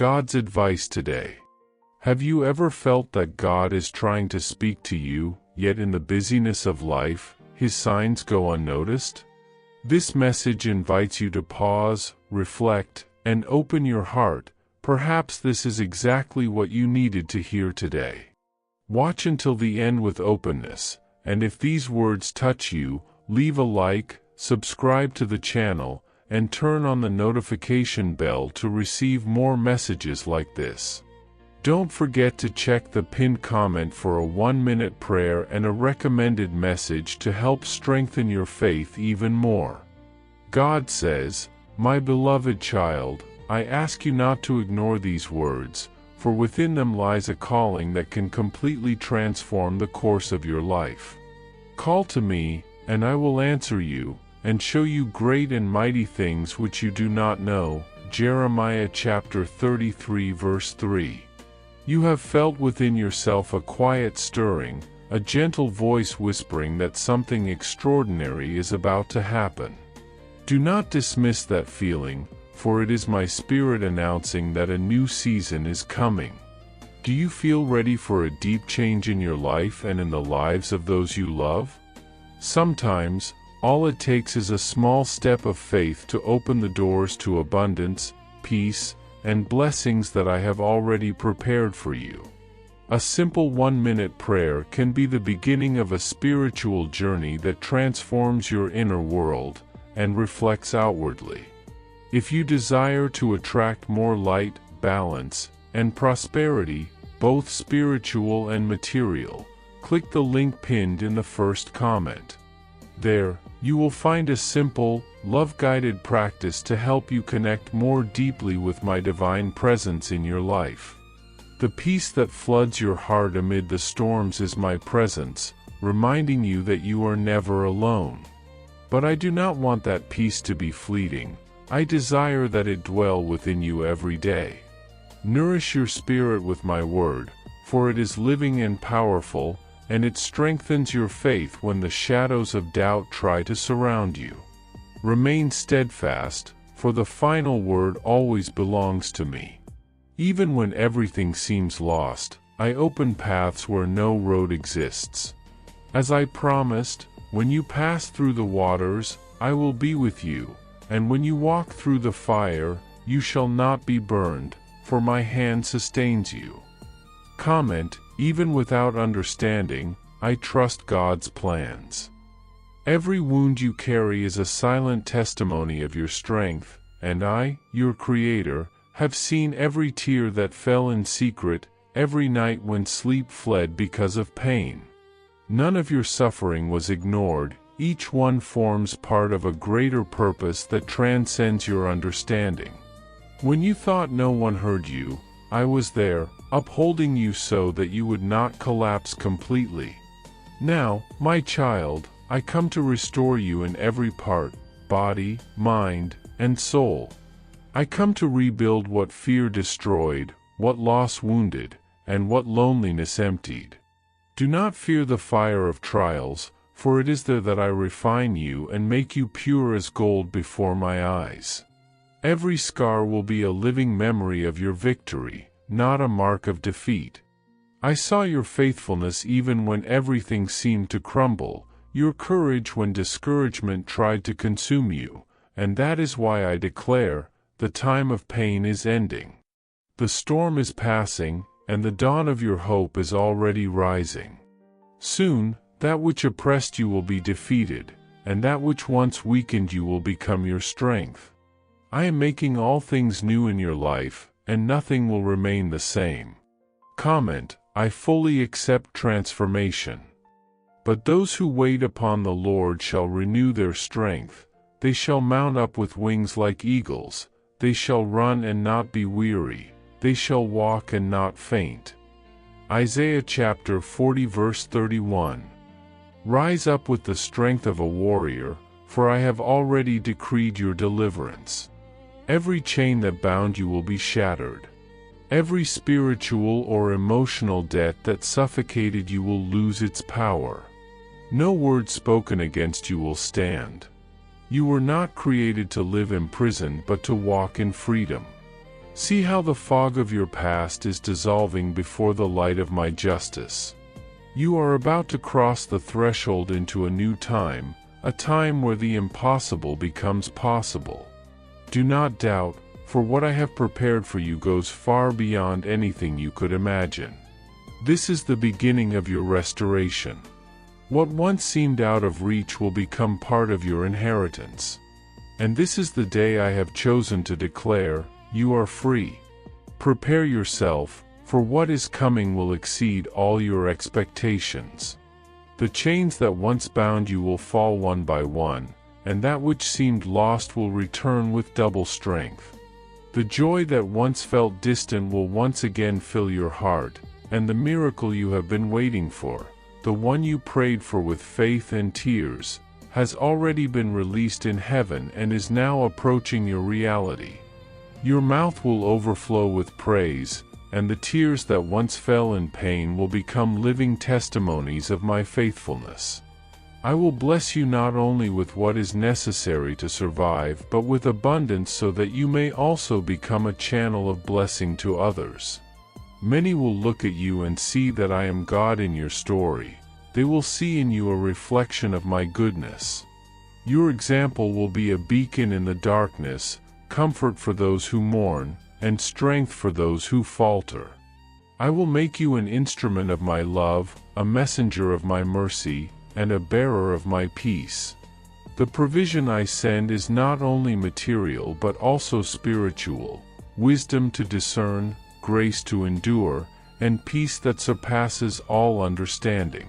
God's advice today. Have you ever felt that God is trying to speak to you, yet in the busyness of life, His signs go unnoticed? This message invites you to pause, reflect, and open your heart. Perhaps this is exactly what you needed to hear today. Watch until the end with openness, and if these words touch you, leave a like, subscribe to the channel, and turn on the notification bell to receive more messages like this. Don't forget to check the pinned comment for a 1-minute prayer and a recommended message to help strengthen your faith even more. God says, "My beloved child, I ask you not to ignore these words, for within them lies a calling that can completely transform the course of your life. Call to me, and I will answer you, and show you great and mighty things which you do not know." Jeremiah chapter 33 verse 3. You have felt within yourself a quiet stirring, a gentle voice whispering that something extraordinary is about to happen. Do not dismiss that feeling, for it is my Spirit announcing that a new season is coming. Do you feel ready for a deep change in your life and in the lives of those you love? Sometimes, all it takes is a small step of faith to open the doors to abundance, peace, and blessings that I have already prepared for you. A simple 1-minute prayer can be the beginning of a spiritual journey that transforms your inner world and reflects outwardly. If you desire to attract more light, balance, and prosperity, both spiritual and material, click the link pinned in the first comment. There, you will find a simple, love-guided practice to help you connect more deeply with my divine presence in your life. The peace that floods your heart amid the storms is my presence, reminding you that you are never alone. But I do not want that peace to be fleeting. I desire that it dwell within you every day. Nourish your spirit with my word, for it is living and powerful, and it strengthens your faith when the shadows of doubt try to surround you. Remain steadfast, for the final word always belongs to me. Even when everything seems lost, I open paths where no road exists. As I promised, when you pass through the waters, I will be with you, and when you walk through the fire, you shall not be burned, for my hand sustains you. Comment, even without understanding, I trust God's plans. Every wound you carry is a silent testimony of your strength, and I, your Creator, have seen every tear that fell in secret, every night when sleep fled because of pain. None of your suffering was ignored, each one forms part of a greater purpose that transcends your understanding. When you thought no one heard you, I was there, upholding you so that you would not collapse completely. Now, my child, I come to restore you in every part, body, mind, and soul. I come to rebuild what fear destroyed, what loss wounded, and what loneliness emptied. Do not fear the fire of trials, for it is there that I refine you and make you pure as gold before my eyes. Every scar will be a living memory of your victory, not a mark of defeat. I saw your faithfulness even when everything seemed to crumble, your courage when discouragement tried to consume you, and that is why I declare, the time of pain is ending. The storm is passing, and the dawn of your hope is already rising. Soon, that which oppressed you will be defeated, and that which once weakened you will become your strength. I am making all things new in your life, and nothing will remain the same. Comment, I fully accept transformation. But those who wait upon the Lord shall renew their strength. They shall mount up with wings like eagles. They shall run and not be weary. They shall walk and not faint. Isaiah chapter 40 verse 31. Rise up with the strength of a warrior, for I have already decreed your deliverance. Every chain that bound you will be shattered. Every spiritual or emotional debt that suffocated you will lose its power. No word spoken against you will stand. You were not created to live in prison but to walk in freedom. See how the fog of your past is dissolving before the light of my justice. You are about to cross the threshold into a new time, a time where the impossible becomes possible. Do not doubt, for what I have prepared for you goes far beyond anything you could imagine. This is the beginning of your restoration. What once seemed out of reach will become part of your inheritance. And this is the day I have chosen to declare, you are free. Prepare yourself, for what is coming will exceed all your expectations. The chains that once bound you will fall one by one, and that which seemed lost will return with double strength. The joy that once felt distant will once again fill your heart, and the miracle you have been waiting for, the one you prayed for with faith and tears, has already been released in heaven and is now approaching your reality. Your mouth will overflow with praise, and the tears that once fell in pain will become living testimonies of my faithfulness. I will bless you not only with what is necessary to survive but with abundance so that you may also become a channel of blessing to others. Many will look at you and see that I am God in your story. They will see in you a reflection of my goodness. Your example will be a beacon in the darkness, comfort for those who mourn, and strength for those who falter. I will make you an instrument of my love, a messenger of my mercy, and a bearer of my peace. The provision I send is not only material but also spiritual, wisdom to discern, grace to endure, and peace that surpasses all understanding.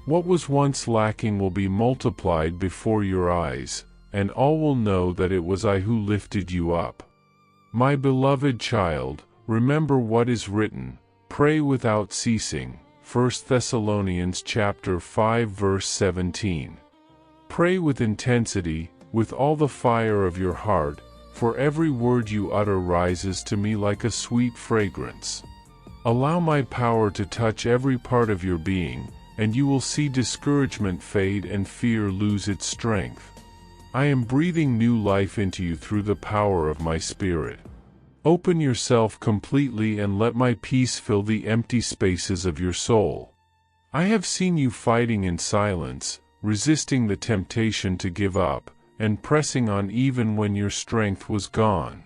What was once lacking will be multiplied before your eyes, and all will know that it was I who lifted you up. My beloved child, remember what is written, pray without ceasing. 1 Thessalonians chapter 5 verse 17. Pray with intensity, with all the fire of your heart, for every word you utter rises to me like a sweet fragrance. Allow my power to touch every part of your being, and you will see discouragement fade and fear lose its strength. I am breathing new life into you through the power of my Spirit. Open yourself completely and let my peace fill the empty spaces of your soul. I have seen you fighting in silence, resisting the temptation to give up, and pressing on even when your strength was gone.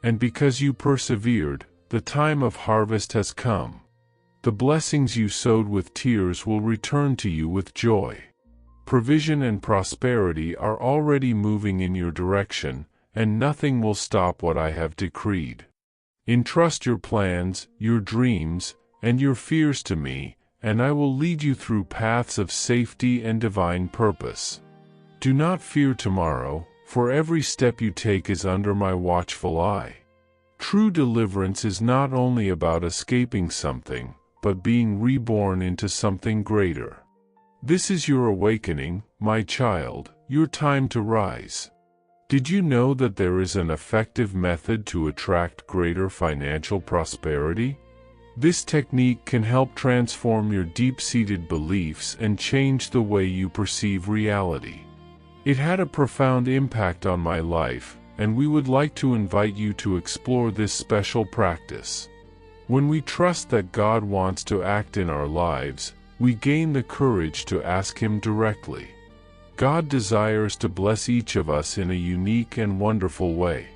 And because you persevered, the time of harvest has come. The blessings you sowed with tears will return to you with joy. Provision and prosperity are already moving in your direction, and nothing will stop what I have decreed. Entrust your plans, your dreams, and your fears to me, and I will lead you through paths of safety and divine purpose. Do not fear tomorrow, for every step you take is under my watchful eye. True deliverance is not only about escaping something, but being reborn into something greater. This is your awakening, my child, your time to rise. Did you know that there is an effective method to attract greater financial prosperity? This technique can help transform your deep-seated beliefs and change the way you perceive reality. It had a profound impact on my life, and we would like to invite you to explore this special practice. When we trust that God wants to act in our lives, we gain the courage to ask Him directly. God desires to bless each of us in a unique and wonderful way.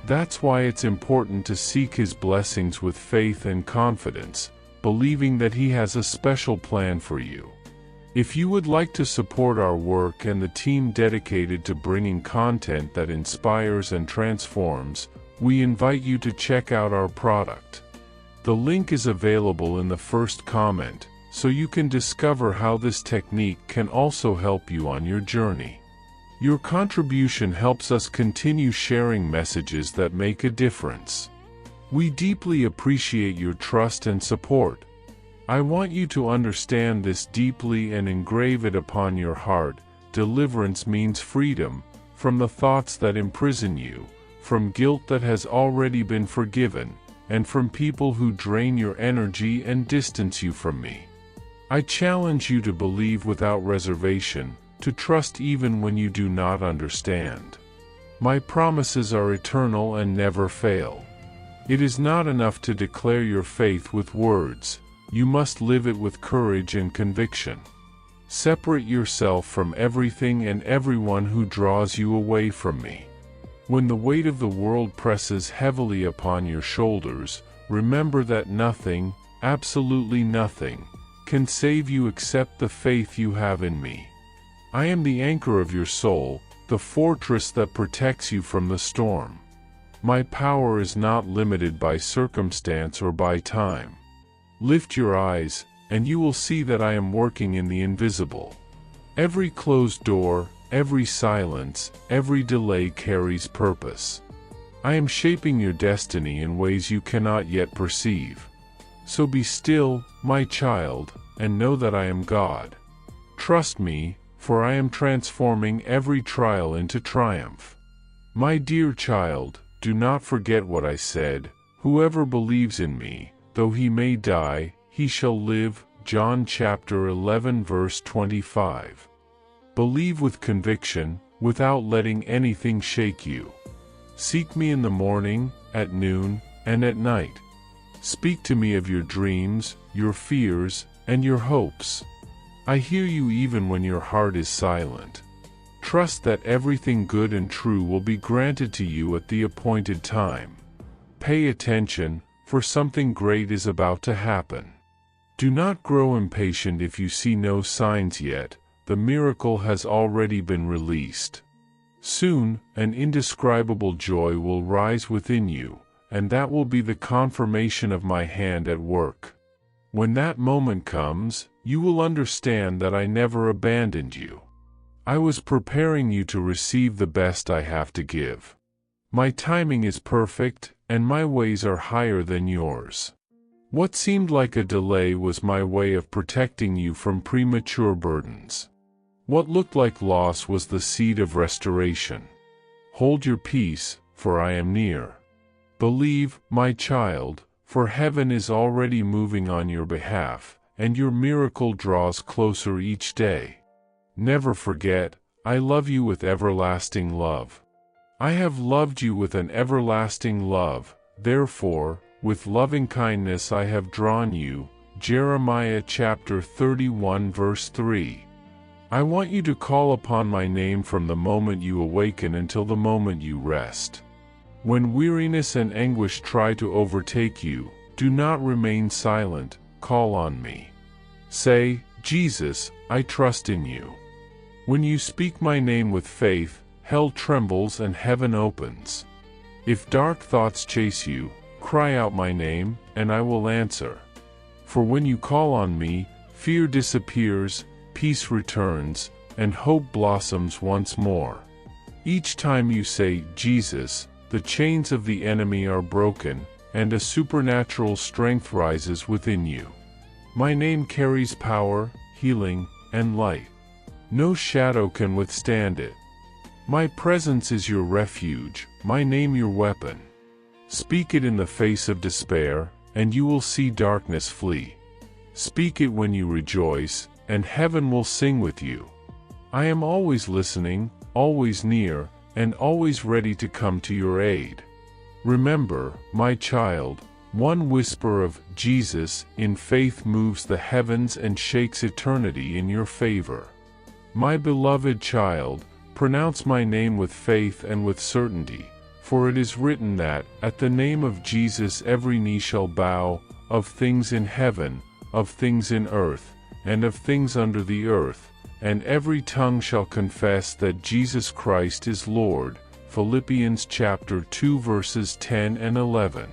That's why it's important to seek His blessings with faith and confidence, believing that He has a special plan for you. If you would like to support our work and the team dedicated to bringing content that inspires and transforms, we invite you to check out our product. The link is available in the first comment, so you can discover how this technique can also help you on your journey. Your contribution helps us continue sharing messages that make a difference. We deeply appreciate your trust and support. I want you to understand this deeply and engrave it upon your heart. Deliverance means freedom from the thoughts that imprison you, from guilt that has already been forgiven, and from people who drain your energy and distance you from me. I challenge you to believe without reservation, to trust even when you do not understand. My promises are eternal and never fail. It is not enough to declare your faith with words, you must live it with courage and conviction. Separate yourself from everything and everyone who draws you away from me. When the weight of the world presses heavily upon your shoulders, remember that nothing, absolutely nothing, can save you except the faith you have in me. I am the anchor of your soul, the fortress that protects you from the storm. My power is not limited by circumstance or by time. Lift your eyes, and you will see that I am working in the invisible. Every closed door, every silence, every delay carries purpose. I am shaping your destiny in ways you cannot yet perceive. So be still, my child, and know that I am God. Trust me, for I am transforming every trial into triumph. My dear child, do not forget what I said. Whoever believes in me, though he may die, he shall live. John chapter 11 verse 25. Believe with conviction, without letting anything shake you. Seek me in the morning, at noon, and at night. Speak to me of your dreams, your fears, and your hopes. I hear you even when your heart is silent. Trust that everything good and true will be granted to you at the appointed time. Pay attention, for something great is about to happen. Do not grow impatient if you see no signs yet, the miracle has already been released. Soon, an indescribable joy will rise within you, and that will be the confirmation of my hand at work. When that moment comes, you will understand that I never abandoned you. I was preparing you to receive the best I have to give. My timing is perfect, and my ways are higher than yours. What seemed like a delay was my way of protecting you from premature burdens. What looked like loss was the seed of restoration. Hold your peace, for I am near. Believe, my child, for heaven is already moving on your behalf, and your miracle draws closer each day. Never forget, I love you with everlasting love. I have loved you with an everlasting love, therefore, with loving kindness I have drawn you. Jeremiah chapter 31 verse 3. I want you to call upon my name from the moment you awaken until the moment you rest. When weariness and anguish try to overtake you, do not remain silent, call on me. Say, Jesus, I trust in you. When you speak my name with faith, hell trembles and heaven opens. If dark thoughts chase you, cry out my name, and I will answer. For when you call on me, fear disappears, peace returns, and hope blossoms once more. Each time you say, Jesus, the chains of the enemy are broken, and a supernatural strength rises within you. My name carries power, healing, and light. No shadow can withstand it. My presence is your refuge, my name your weapon. Speak it in the face of despair, and you will see darkness flee. Speak it when you rejoice, and heaven will sing with you. I am always listening, always near, and always ready to come to your aid. Remember, my child, one whisper of Jesus in faith moves the heavens and shakes eternity in your favor. My beloved child, pronounce my name with faith and with certainty, for it is written that, at the name of Jesus every knee shall bow, of things in heaven, of things in earth, and of things under the earth, and every tongue shall confess that Jesus Christ is Lord. Philippians chapter 2 verses 10 and 11.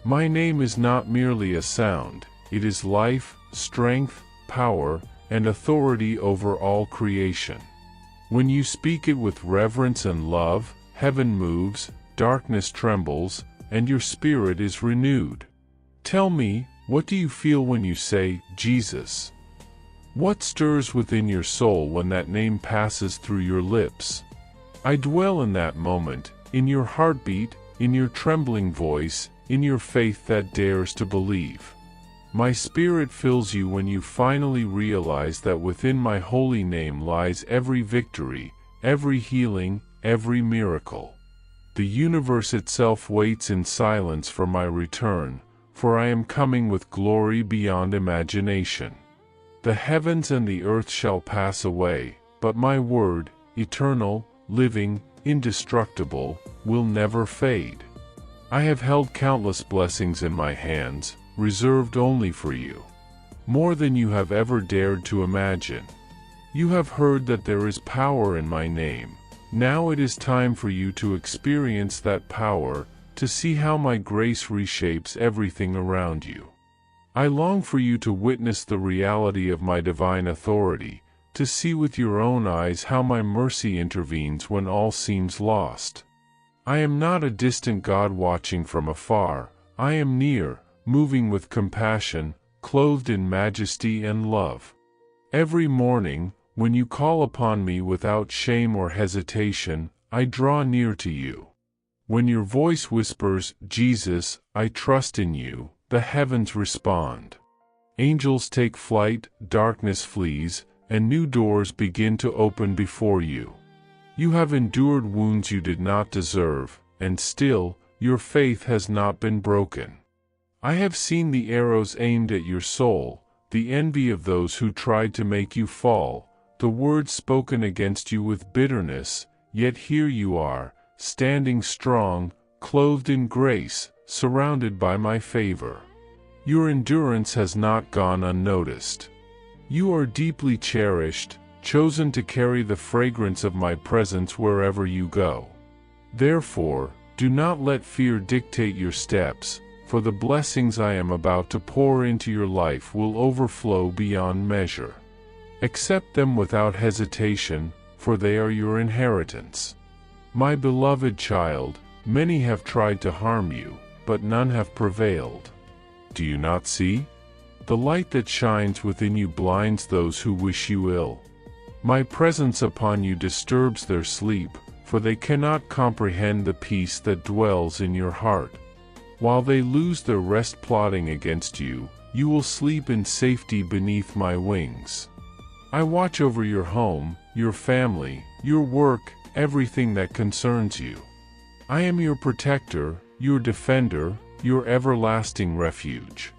My name is not merely a sound, it is life, strength, power, and authority over all creation. When you speak it with reverence and love, heaven moves, darkness trembles, and your spirit is renewed. Tell me, what do you feel when you say, Jesus? What stirs within your soul when that name passes through your lips? I dwell in that moment, in your heartbeat, in your trembling voice, in your faith that dares to believe. My spirit fills you when you finally realize that within my holy name lies every victory, every healing, every miracle. The universe itself waits in silence for my return, for I am coming with glory beyond imagination. The heavens and the earth shall pass away, but my word, eternal, living, indestructible, will never fade. I have held countless blessings in my hands, reserved only for you. More than you have ever dared to imagine. You have heard that there is power in my name. Now it is time for you to experience that power, to see how my grace reshapes everything around you. I long for you to witness the reality of my divine authority, to see with your own eyes how my mercy intervenes when all seems lost. I am not a distant God watching from afar. I am near, moving with compassion, clothed in majesty and love. Every morning, when you call upon me without shame or hesitation, I draw near to you. When your voice whispers, "Jesus, I trust in you," the heavens respond. Angels take flight, darkness flees, and new doors begin to open before you. You have endured wounds you did not deserve, and still, your faith has not been broken. I have seen the arrows aimed at your soul, the envy of those who tried to make you fall, the words spoken against you with bitterness, yet here you are, standing strong, clothed in grace, surrounded by my favor. Your endurance has not gone unnoticed. You are deeply cherished, chosen to carry the fragrance of my presence wherever you go. Therefore, do not let fear dictate your steps, for the blessings I am about to pour into your life will overflow beyond measure. Accept them without hesitation, for they are your inheritance. My beloved child, many have tried to harm you, but none have prevailed. Do you not see? The light that shines within you blinds those who wish you ill. My presence upon you disturbs their sleep, for they cannot comprehend the peace that dwells in your heart. While they lose their rest plotting against you, you will sleep in safety beneath my wings. I watch over your home, your family, your work, everything that concerns you. I am your protector, your defender, your everlasting refuge.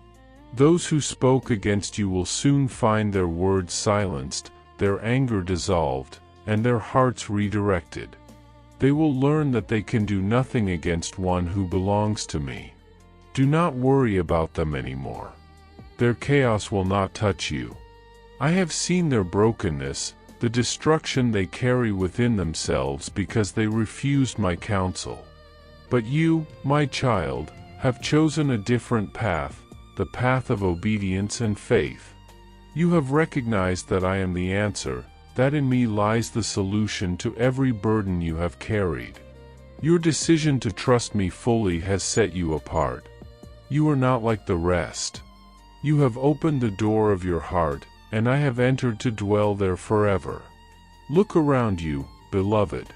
Those who spoke against you will soon find their words silenced, their anger dissolved, and their hearts redirected. They will learn that they can do nothing against one who belongs to me. Do not worry about them anymore. Their chaos will not touch you. I have seen their brokenness, the destruction they carry within themselves because they refused my counsel. But you, my child, have chosen a different path, the path of obedience and faith. You have recognized that I am the answer, that in me lies the solution to every burden you have carried. Your decision to trust me fully has set you apart. You are not like the rest. You have opened the door of your heart, and I have entered to dwell there forever. Look around you, beloved.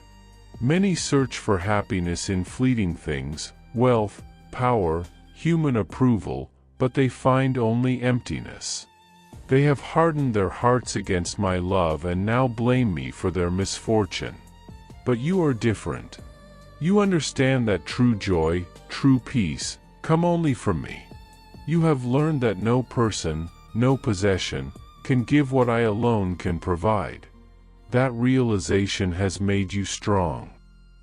Many search for happiness in fleeting things, wealth, power, human approval, but they find only emptiness. They have hardened their hearts against my love and now blame me for their misfortune. But you are different. You understand that true joy, true peace, come only from me. You have learned that no person, no possession, can give what I alone can provide. That realization has made you strong.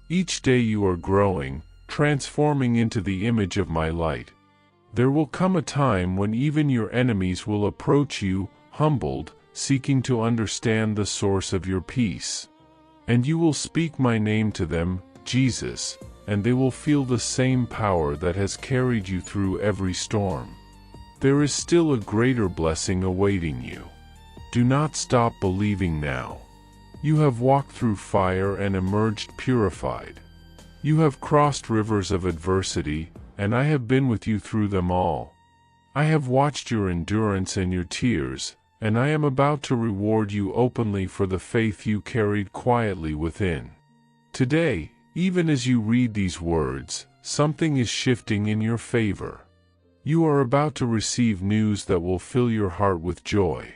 Each day you are growing, transforming into the image of my light. There will come a time when even your enemies will approach you, humbled, seeking to understand the source of your peace. And you will speak my name to them, Jesus, and they will feel the same power that has carried you through every storm. There is still a greater blessing awaiting you. Do not stop believing now. You have walked through fire and emerged purified. You have crossed rivers of adversity, and I have been with you through them all. I have watched your endurance and your tears, and I am about to reward you openly for the faith you carried quietly within. Today, even as you read these words, something is shifting in your favor. You are about to receive news that will fill your heart with joy.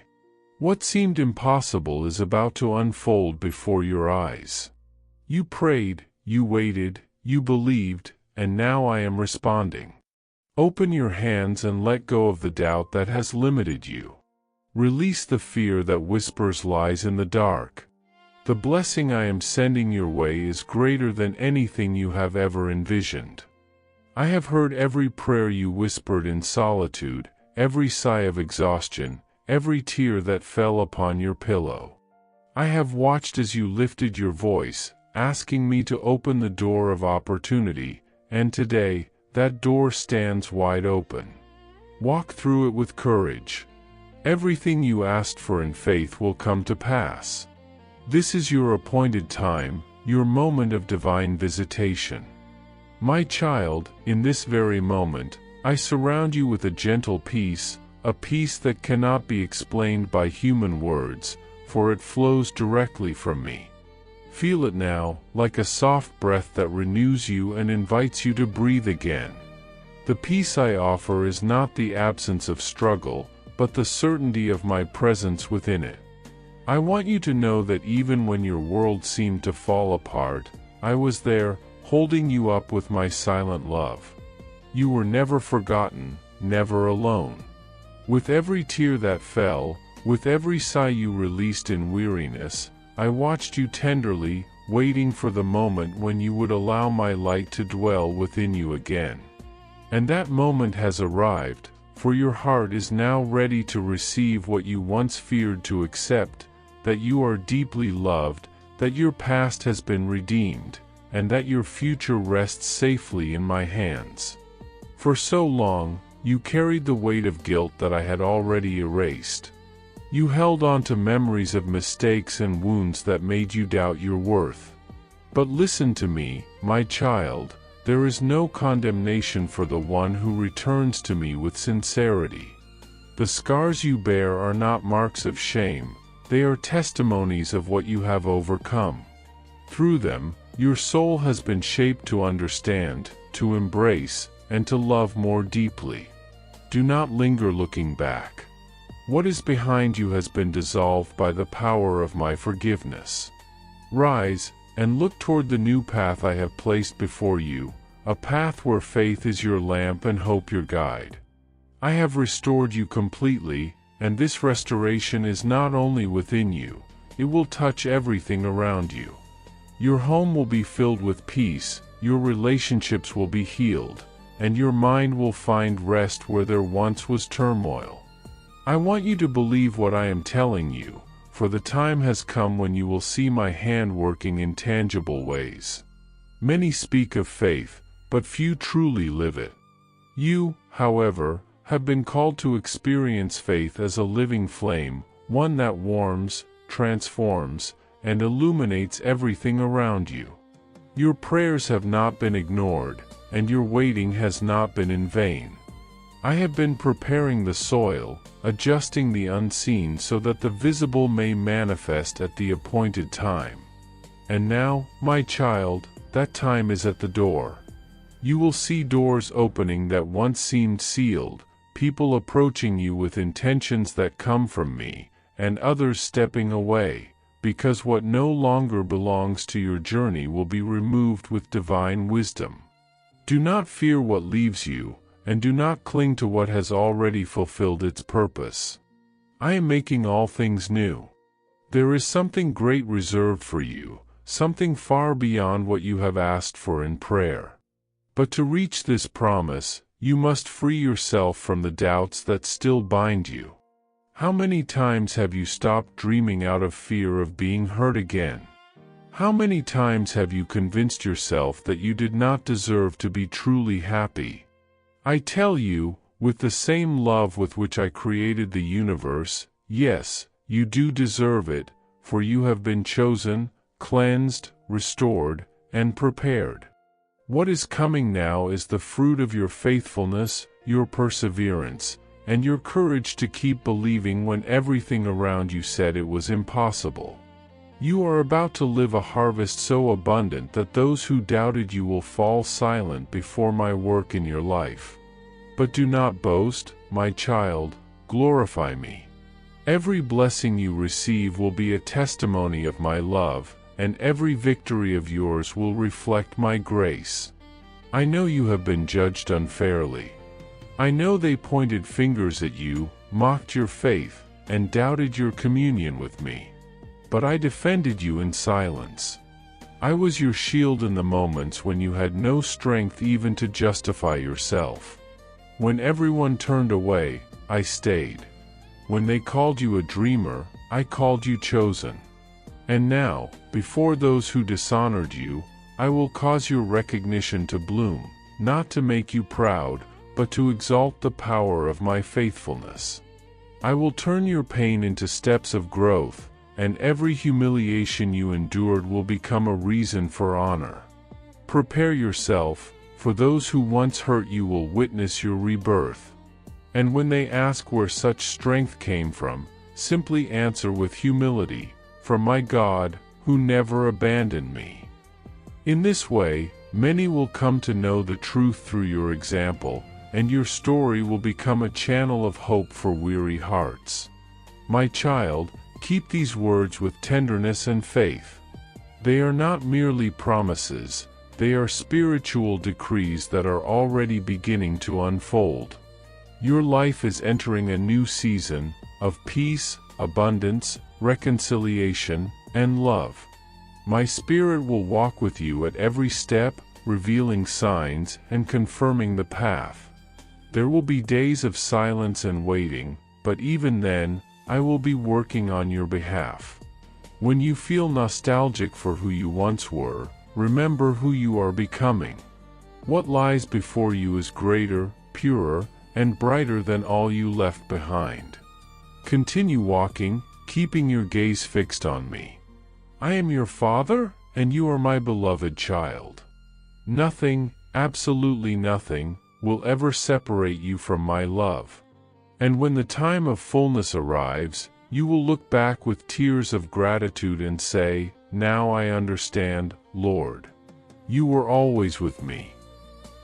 What seemed impossible is about to unfold before your eyes. You prayed, you waited, You believed, and now I am responding. Open your hands and let go of the doubt that has limited you. Release the fear that whispers lies in the dark. The blessing I am sending your way is greater than anything you have ever envisioned. I have heard every prayer you whispered in solitude, every sigh of exhaustion, every tear that fell upon your pillow. I have watched as you lifted your voice, asking me to open the door of opportunity, and today, that door stands wide open. Walk through it with courage. Everything you asked for in faith will come to pass. This is your appointed time, your moment of divine visitation. My child, in this very moment, I surround you with a gentle peace, a peace that cannot be explained by human words, for it flows directly from me. Feel it now, like a soft breath that renews you and invites you to breathe again. The peace I offer is not the absence of struggle, but the certainty of my presence within it. I want you to know that even when your world seemed to fall apart, I was there, holding you up with my silent love. You were never forgotten, never alone. With every tear that fell, with every sigh you released in weariness, I watched you tenderly, waiting for the moment when you would allow my light to dwell within you again. And that moment has arrived, for your heart is now ready to receive what you once feared to accept, that you are deeply loved, that your past has been redeemed, and that your future rests safely in my hands. For so long, you carried the weight of guilt that I had already erased. You held on to memories of mistakes and wounds that made you doubt your worth. But listen to me, my child, there is no condemnation for the one who returns to me with sincerity. The scars you bear are not marks of shame, they are testimonies of what you have overcome. Through them, your soul has been shaped to understand, to embrace, and to love more deeply. Do not linger looking back. What is behind you has been dissolved by the power of my forgiveness. Rise, and look toward the new path I have placed before you, a path where faith is your lamp and hope your guide. I have restored you completely, and this restoration is not only within you, it will touch everything around you. Your home will be filled with peace, your relationships will be healed, and your mind will find rest where there once was turmoil. I want you to believe what I am telling you, for the time has come when you will see my hand working in tangible ways. Many speak of faith, but few truly live it. You, however, have been called to experience faith as a living flame, one that warms, transforms, and illuminates everything around you. Your prayers have not been ignored, and your waiting has not been in vain. I have been preparing the soil, adjusting the unseen so that the visible may manifest at the appointed time. And now, my child, that time is at the door. You will see doors opening that once seemed sealed, people approaching you with intentions that come from me, and others stepping away, because what no longer belongs to your journey will be removed with divine wisdom. Do not fear what leaves you, and do not cling to what has already fulfilled its purpose. I am making all things new. There is something great reserved for you, something far beyond what you have asked for in prayer. But to reach this promise, you must free yourself from the doubts that still bind you. How many times have you stopped dreaming out of fear of being hurt again? How many times have you convinced yourself that you did not deserve to be truly happy? I tell you, with the same love with which I created the universe, yes, you do deserve it, for you have been chosen, cleansed, restored, and prepared. What is coming now is the fruit of your faithfulness, your perseverance, and your courage to keep believing when everything around you said it was impossible. You are about to live a harvest so abundant that those who doubted you will fall silent before my work in your life. But do not boast, my child, glorify me. Every blessing you receive will be a testimony of my love, and every victory of yours will reflect my grace. I know you have been judged unfairly. I know they pointed fingers at you, mocked your faith, and doubted your communion with me. But I defended you in silence. I was your shield in the moments when you had no strength even to justify yourself. When everyone turned away, I stayed. When they called you a dreamer, I called you chosen. And now, before those who dishonored you, I will cause your recognition to bloom, not to make you proud, but to exalt the power of my faithfulness. I will turn your pain into steps of growth, and every humiliation you endured will become a reason for honor. Prepare yourself, for those who once hurt you will witness your rebirth. And when they ask where such strength came from, simply answer with humility, "From my God, who never abandoned me." In this way, many will come to know the truth through your example, and your story will become a channel of hope for weary hearts. My child, keep these words with tenderness and faith. They are not merely promises, they are spiritual decrees that are already beginning to unfold. Your life is entering a new season of peace, abundance, reconciliation, and love. My Spirit will walk with you at every step, revealing signs and confirming the path. There will be days of silence and waiting, but even then, I will be working on your behalf. When you feel nostalgic for who you once were, remember who you are becoming. What lies before you is greater, purer, and brighter than all you left behind. Continue walking, keeping your gaze fixed on me. I am your Father, and you are my beloved child. Nothing, absolutely nothing, will ever separate you from my love. And when the time of fullness arrives, you will look back with tears of gratitude and say, "Now I understand, Lord. You were always with me."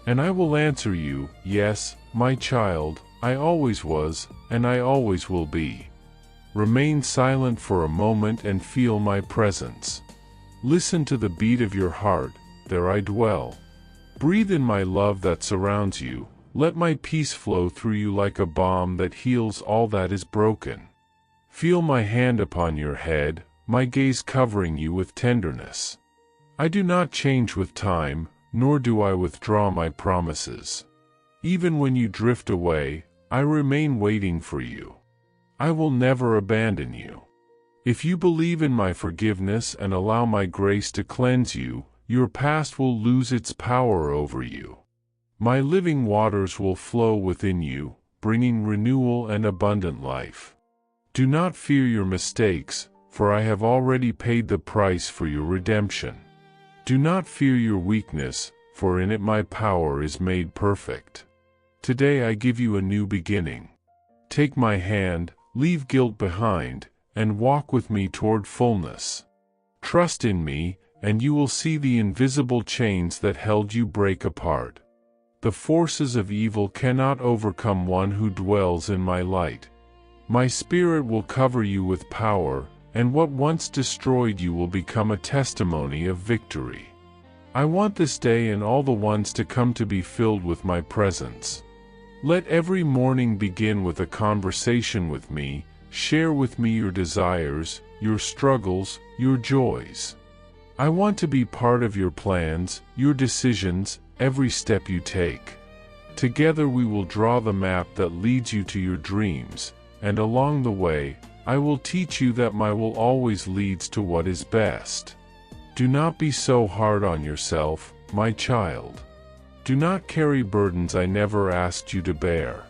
And I will answer you, "Yes, my child, I always was, and I always will be." Remain silent for a moment and feel my presence. Listen to the beat of your heart, there I dwell. Breathe in my love that surrounds you. Let my peace flow through you like a balm that heals all that is broken. Feel my hand upon your head, my gaze covering you with tenderness. I do not change with time, nor do I withdraw my promises. Even when you drift away, I remain waiting for you. I will never abandon you. If you believe in my forgiveness and allow my grace to cleanse you, your past will lose its power over you. My living waters will flow within you, bringing renewal and abundant life. Do not fear your mistakes, for I have already paid the price for your redemption. Do not fear your weakness, for in it my power is made perfect. Today I give you a new beginning. Take my hand, leave guilt behind, and walk with me toward fullness. Trust in me, and you will see the invisible chains that held you break apart. The forces of evil cannot overcome one who dwells in my light. My Spirit will cover you with power, and what once destroyed you will become a testimony of victory. I want this day and all the ones to come to be filled with my presence. Let every morning begin with a conversation with me. Share with me your desires, your struggles, your joys. I want to be part of your plans, your decisions, every step you take. Together we will draw the map that leads you to your dreams, and along the way, I will teach you that my will always leads to what is best. Do not be so hard on yourself, my child. Do not carry burdens I never asked you to bear.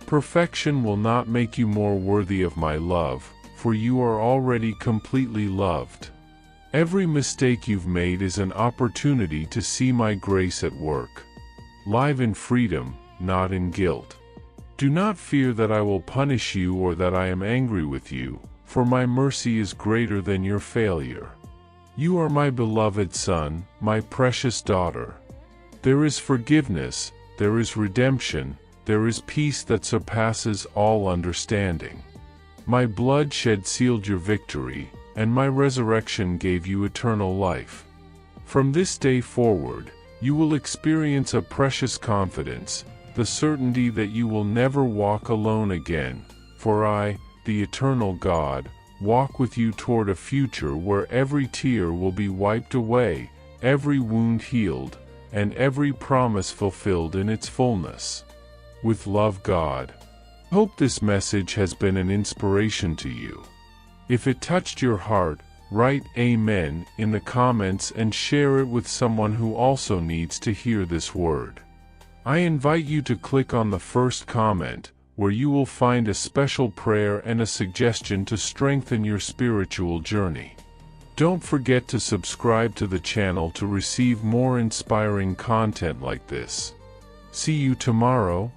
Perfection will not make you more worthy of my love, for you are already completely loved. Every mistake you've made is an opportunity to see my grace at work. Live in freedom, not in guilt. Do not fear that I will punish you or that I am angry with you, for my mercy is greater than your failure. You are my beloved son, my precious daughter. There is forgiveness, there is redemption, there is peace that surpasses all understanding. My blood shed sealed your victory, and my resurrection gave you eternal life. From this day forward, you will experience a precious confidence, the certainty that you will never walk alone again, for I, the eternal God, walk with you toward a future where every tear will be wiped away, every wound healed, and every promise fulfilled in its fullness. With love, God. Hope this message has been an inspiration to you. If it touched your heart, write Amen in the comments and share it with someone who also needs to hear this word. I invite you to click on the first comment, where you will find a special prayer and a suggestion to strengthen your spiritual journey. Don't forget to subscribe to the channel to receive more inspiring content like this. See you tomorrow.